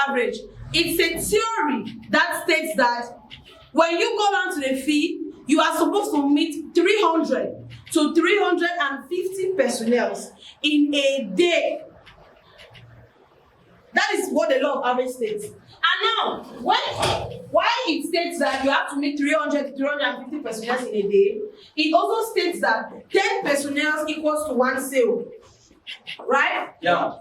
average. It's a theory that states that when you go down to the field, you are supposed to meet 300 to 350 personnel in a day. That is what the law of average states. And now, why it states that you have to meet 300 to 350 personnel in a day, it also states that 10 personnel equals to 1 sale. Right? Yeah.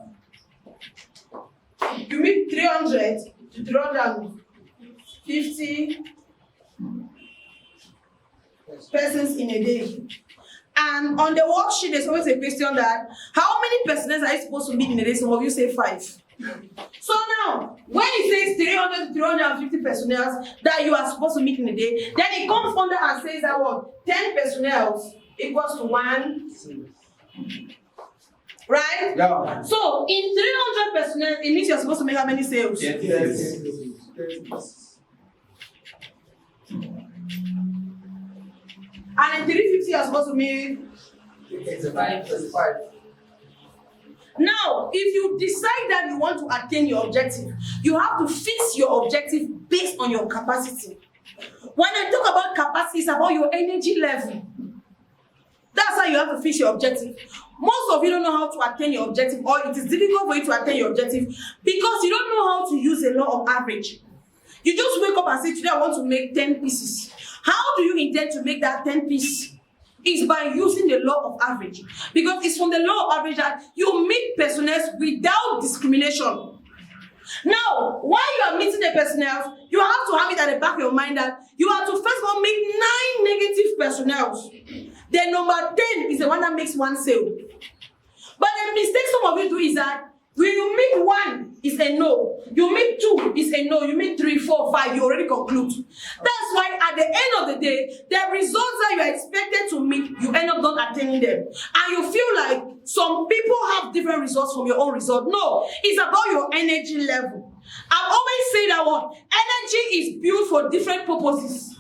You meet 300 to 350 persons in a day. And on the worksheet, there's always a question that how many personnel are you supposed to meet in a day? Some of you say 5. So now, when it says 300 to 350 personnel that you are supposed to meet in a day, then it comes under and says that what? 10 personnel equals to 1. Right? Yeah. So in 300 personnel, it means you're supposed to make how many sales? Yes. And in 350, you're supposed to make 35. Now, if you decide that you want to attain your objective, you have to fix your objective based on your capacity. When I talk about capacity, it's about your energy level. That's how you have to fix your objective. Most of you don't know how to attain your objective, or it is difficult for you to attain your objective because you don't know how to use the law of average. You just wake up and say, today I want to make 10 pieces. How do you intend to make that 10 pieces? It's by using the law of average. Because it's from the law of average that you meet personnel without discrimination. Now, while you are meeting the personnel, you have to have it at the back of your mind that you have to first of all make 9 negative personnel. Then number 10 is the one that makes 1 sale. But the mistake some of you do is that when you meet 1, it's a no. You meet 2, it's a no. You meet 3, 4, 5, you already conclude. That's why at the end of the day, the results that you are expected to meet, you end up not attaining them. And you feel like some people have different results from your own result. No, it's about your energy level. I've always said that what energy is built for different purposes.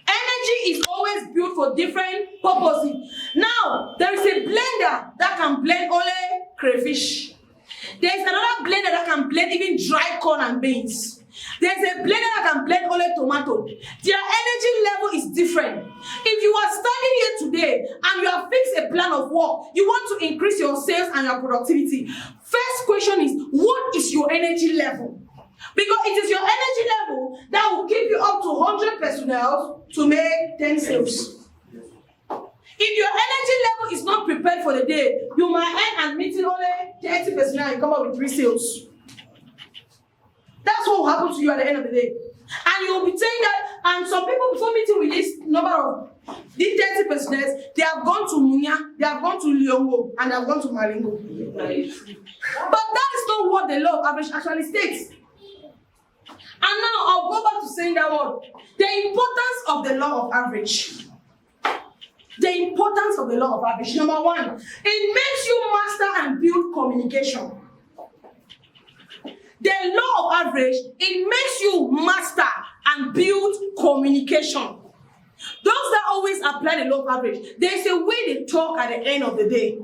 Energy is always built for different purposes. Now, there is a blender that can blend only crayfish. There is another blender that can blend even dry corn and beans. There is a blender that can blend only tomato. Their energy level is different. If you are standing here today and you have fixed a plan of work, you want to increase your sales and your productivity. First question is, what is your energy level? Because it is your energy level that will keep you up to 100 personnel to make 10 sales. If your energy level is not prepared for the day, you might end at meeting only 30 personnel and come up with 3 sales. That's what will happen to you at the end of the day. And you will be saying that, and some people before meeting with this number of these 30 personnel, they have gone to Munya, they have gone to Liongo, and they have gone to Malingo. But that is not what the law of average actually states. And now I'll go back to saying that word. The importance of the law of average. The importance of the law of average. Number 1, it makes you master and build communication. The law of average, it makes you master and build communication. Those that always apply the law of average, there's a way they talk at the end of the day.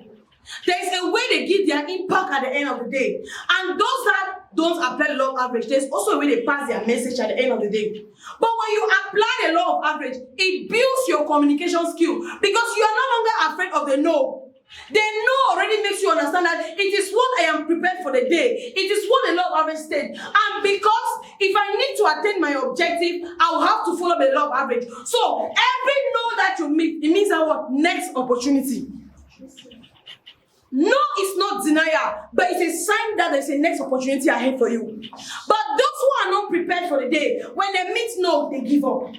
There's a way they give their impact at the end of the day. And those that don't apply the law of average, there's also a way they pass their message at the end of the day. But when you apply the law of average, it builds your communication skill because you are no longer afraid of the no. The no already makes you understand that it is what I am prepared for the day. It is what the law of average states. And because if I need to attain my objective, I will have to follow the law of average. So every no that you meet, it means that what? Next opportunity. No is not denial, but it's a sign that there's a next opportunity ahead for you. But those who are not prepared for the day, when they meet no, they give up.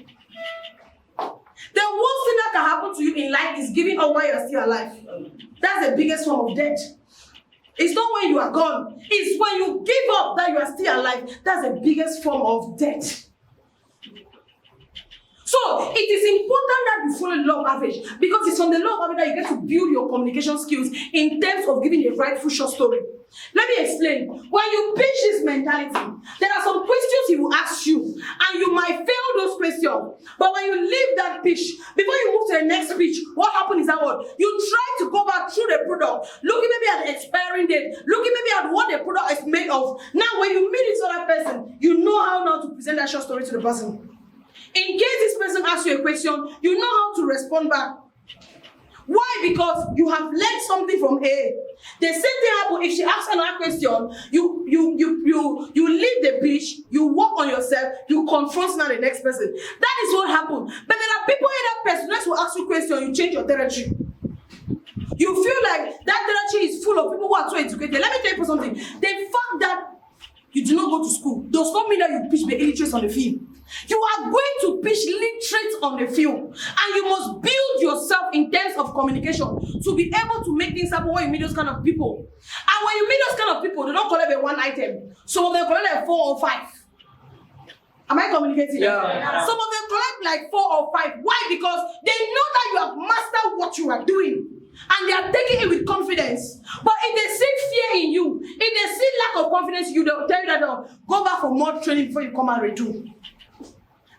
The worst thing that can happen to you in life is giving up while you're still alive. That's the biggest form of death. It's not when you are gone. It's when you give up that you are still alive. That's the biggest form of death. So it is important that you follow the law of average because it's on the law of average that you get to build your communication skills in terms of giving a rightful short story. Let me explain. When you pitch this mentality, there are some questions he will ask you, and you might fail those questions. But when you leave that pitch, before you move to the next pitch, what happens is that what you try to go back through the product, looking maybe at the expiring date, looking maybe at what the product is made of. Now, when you meet this other person, you know how now to present that short story to the person. In case this person asks you a question, you know how to respond back. Why? Because you have learned something from A. The same thing happens if she asks another question. You leave the pitch, you work on yourself, you confront now the next person. That is what happened. But there are people in that person next will ask you a question, you change your territory. You feel like that territory is full of people who are so educated. Let me tell you something. The fact that you do not go to school does not mean that you pitch the illiterates on the field. You are going to pitch literates on the field, and you must build yourself in terms of communication to be able to make things happen when you meet those kind of people. And when you meet those kind of people, they don't collect a one item. Some of them collect like 4 or 5. Am I communicating? Yeah. Some of them collect like 4 or 5. Why? Because they know that you have mastered what you are doing. And they are taking it with confidence. But if they see fear in you, if they see lack of confidence in you, they'll tell you that go back for more training before you come and redo.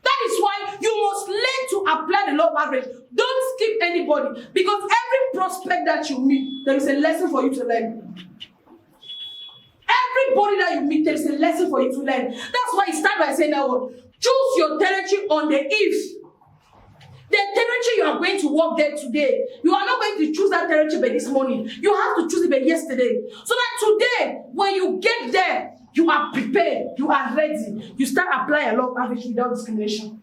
That is why you must learn to apply the law of average. Don't skip anybody. Because every prospect that you meet, there is a lesson for you to learn. Everybody that you meet, there is a lesson for you to learn. That's why I start by saying that word. Choose your territory on the if. The territory you are going to work there today, you are not going to choose that territory by this morning. You have to choose it by yesterday. So that today, when you get there, you are prepared, you are ready. You start applying a law of average without discrimination.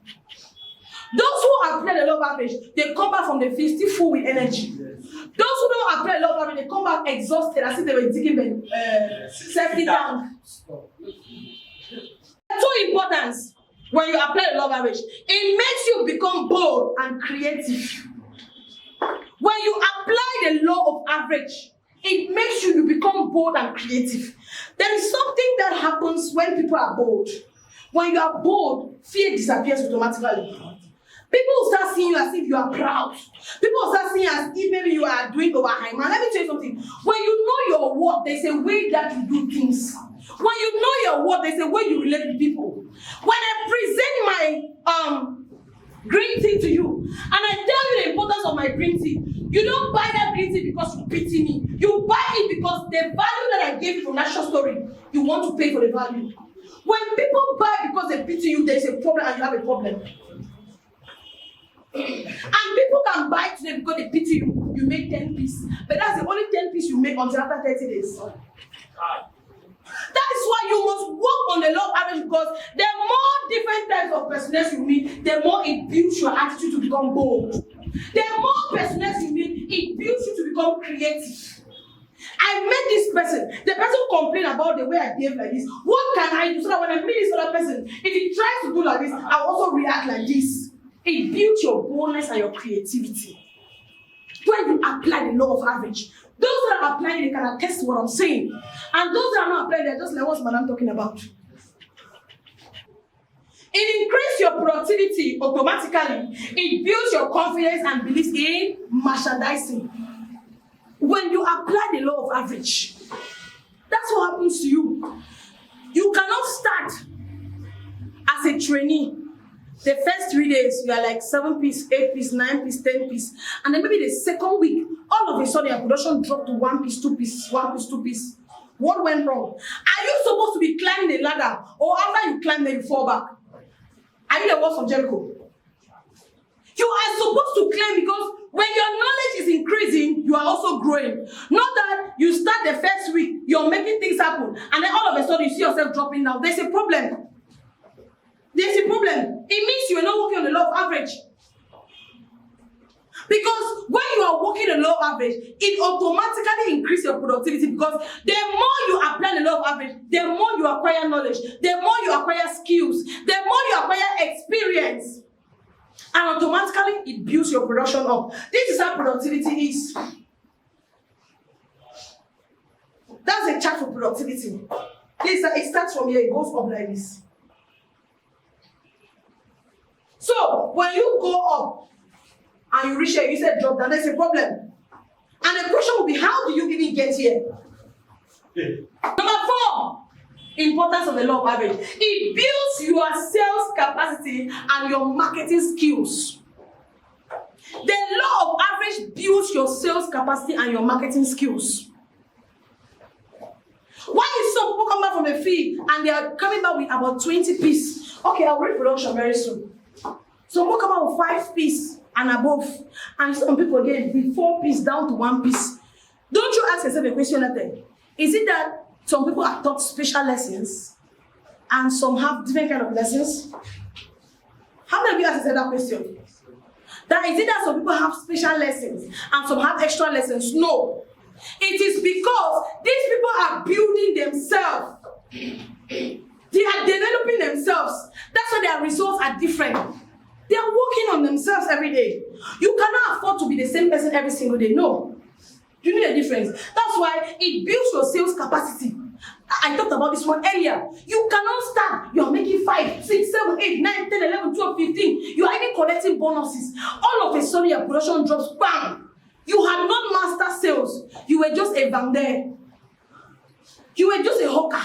Those who apply the law of average, they come back from the field still full with energy. Those who don't apply the law of average, they come back exhausted as if they were digging a safety tank. Two importance. When you apply the law of average, it makes you become bold and creative. When you apply the law of average, it makes you become bold and creative. There is something that happens when people are bold. When you are bold, fear disappears automatically. People will start seeing you as if you are proud. People will start seeing you as if maybe you are doing overhang. Man, let me tell you something. When you know your work, there's a way that you do things. When you know your work, there's a way you relate with people. When I present my green tea to you, and I tell you the importance of my green tea, you don't buy that green tea because you pity me. You buy it because the value that I gave you from that short story, you want to pay for the value. When people buy because they pity you, there's a problem and you have a problem. And people can buy today because they pity you. You make 10 pieces. But that's the only 10 pieces you make until after 30 days. That is why you must work on the law of average, because the more different types of personas you meet, the more it builds your attitude to become bold. The more personas you meet, it builds you to become creative. I met this person. The person complained about the way I behave like this. What can I do so that when I meet this other person, if he tries to do like this, I'll also react like this. It builds your boldness and your creativity. When you apply the law of average, those that are applying, they can attest to what I'm saying. And those that are not applying, they're just like, what's madam talking about? It increases your productivity automatically. It builds your confidence and belief in merchandising. When you apply the law of average, that's what happens to you. You cannot start as a trainee. The first 3 days, you are like 7 piece, 8 piece, 9 piece, 10 piece. And then maybe the second week, all of a sudden your production dropped to 1 piece, 2 piece, 1 piece, 2 piece. What went wrong? Are you supposed to be climbing the ladder? Or after you climb, then you fall back? Are you the walls of Jericho? You are supposed to climb because when your knowledge is increasing, you are also growing. Not that you start the first week, you're making things happen, and then all of a sudden you see yourself dropping down. There's a problem. There's a problem. It means you are not working on the law of average. Because when you are working on the law of average, it automatically increases your productivity, because the more you apply the law of average, the more you acquire knowledge, the more you acquire skills, the more you acquire experience. And automatically it builds your production up. This is how productivity is. That's a chart for productivity. It starts from here, it goes up like this. So when you go up and you reach here, you said drop down, there's a problem. And the question will be, how do you even get here? Number 4, importance of the law of average. It builds your sales capacity and your marketing skills. The law of average builds your sales capacity and your marketing skills. Why is some people come back from the field and they are coming back with about 20 pieces? Okay, I'll read production very soon. Some people come out with 5 pieces and above, and some people get with 4 pieces down to 1 piece. Don't you ask yourself a question like that? Is it that some people are taught special lessons and some have different kind of lessons? How many of you asked that question? That is it that some people have special lessons and some have extra lessons? No. It is because these people are building themselves. They are developing themselves. That's why their results are different. They are working on themselves every day. You cannot afford to be the same person every single day. No. You need a difference. That's why it builds your sales capacity. I talked about this one earlier. You cannot start. You are making 5, 6, 7, 8, 9, 10, 11, 12, 15. You are even collecting bonuses. All of a sudden your production drops. Bam! You had not mastered sales. You were just a vendor. You were just a hawker.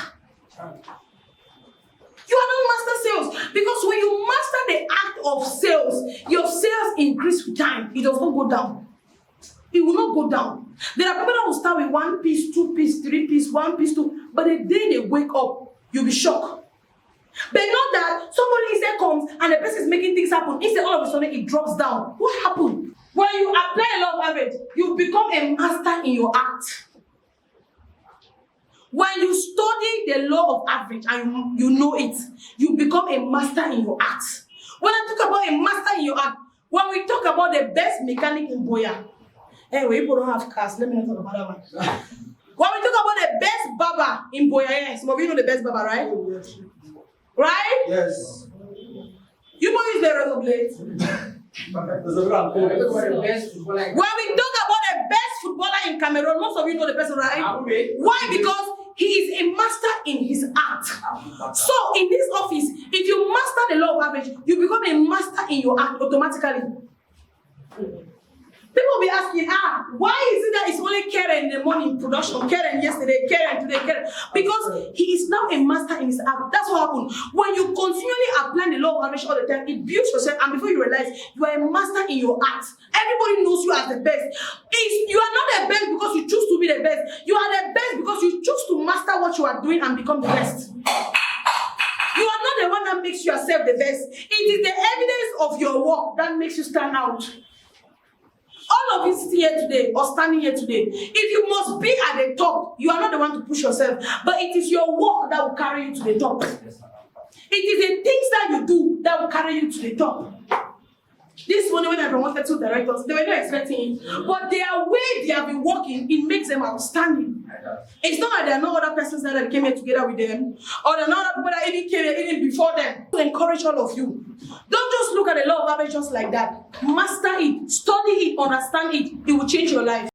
You are not master sales. Because when you master the act of sales, your sales increase with time. It does not go down. It will not go down. There are people that will start with 1 piece, 2 piece, 3 piece, 1 piece, 2. But the day they wake up, you'll be shocked. But not that somebody instead comes and the person is making things happen. Instead, all of a sudden, it drops down. What happened? When you apply a law of average, you become a master in your act. When you study the law of average and you know it, you become a master in your act. When I talk about a master in your act, when we talk about the best mechanic in Boya, anyway, people don't have cars, let me not talk about that one. When we talk about the best barber in Boya, some of you know the best barber, right? Right? Yes. You know use the razor blade. When we talk about the best footballer in Cameroon, most of you know the person, right? Why? Because he is a master in his art. So in this office, if you master the law of average, you become a master in your art automatically. People will be asking, why is it that it's only Karen in the morning production, Karen yesterday, Karen today, Karen? Because he is now a master in his art. That's what happens. When you continually apply the law of average all the time, it builds yourself, and before you realize, you are a master in your art. Everybody knows you as the best. You are not the best because you choose to be the best. You are the best because you choose to master what you are doing and become the best. You are not the one that makes yourself the best. It is the evidence of your work that makes you stand out. All of you sitting here today or standing here today, if you must be at the top, you are not the one to push yourself, but it is your work that will carry you to the top. It is the things that you do that will carry you to the top. This morning when I promoted 2 directors, they were not expecting it, but their way they have been working, it makes them outstanding. It's not like there are no other persons that came here together with them, or there are no other people that even came here even before them. To encourage all of you, don't just look at the law of average just like that. Master it, study it, understand it. It will change your life.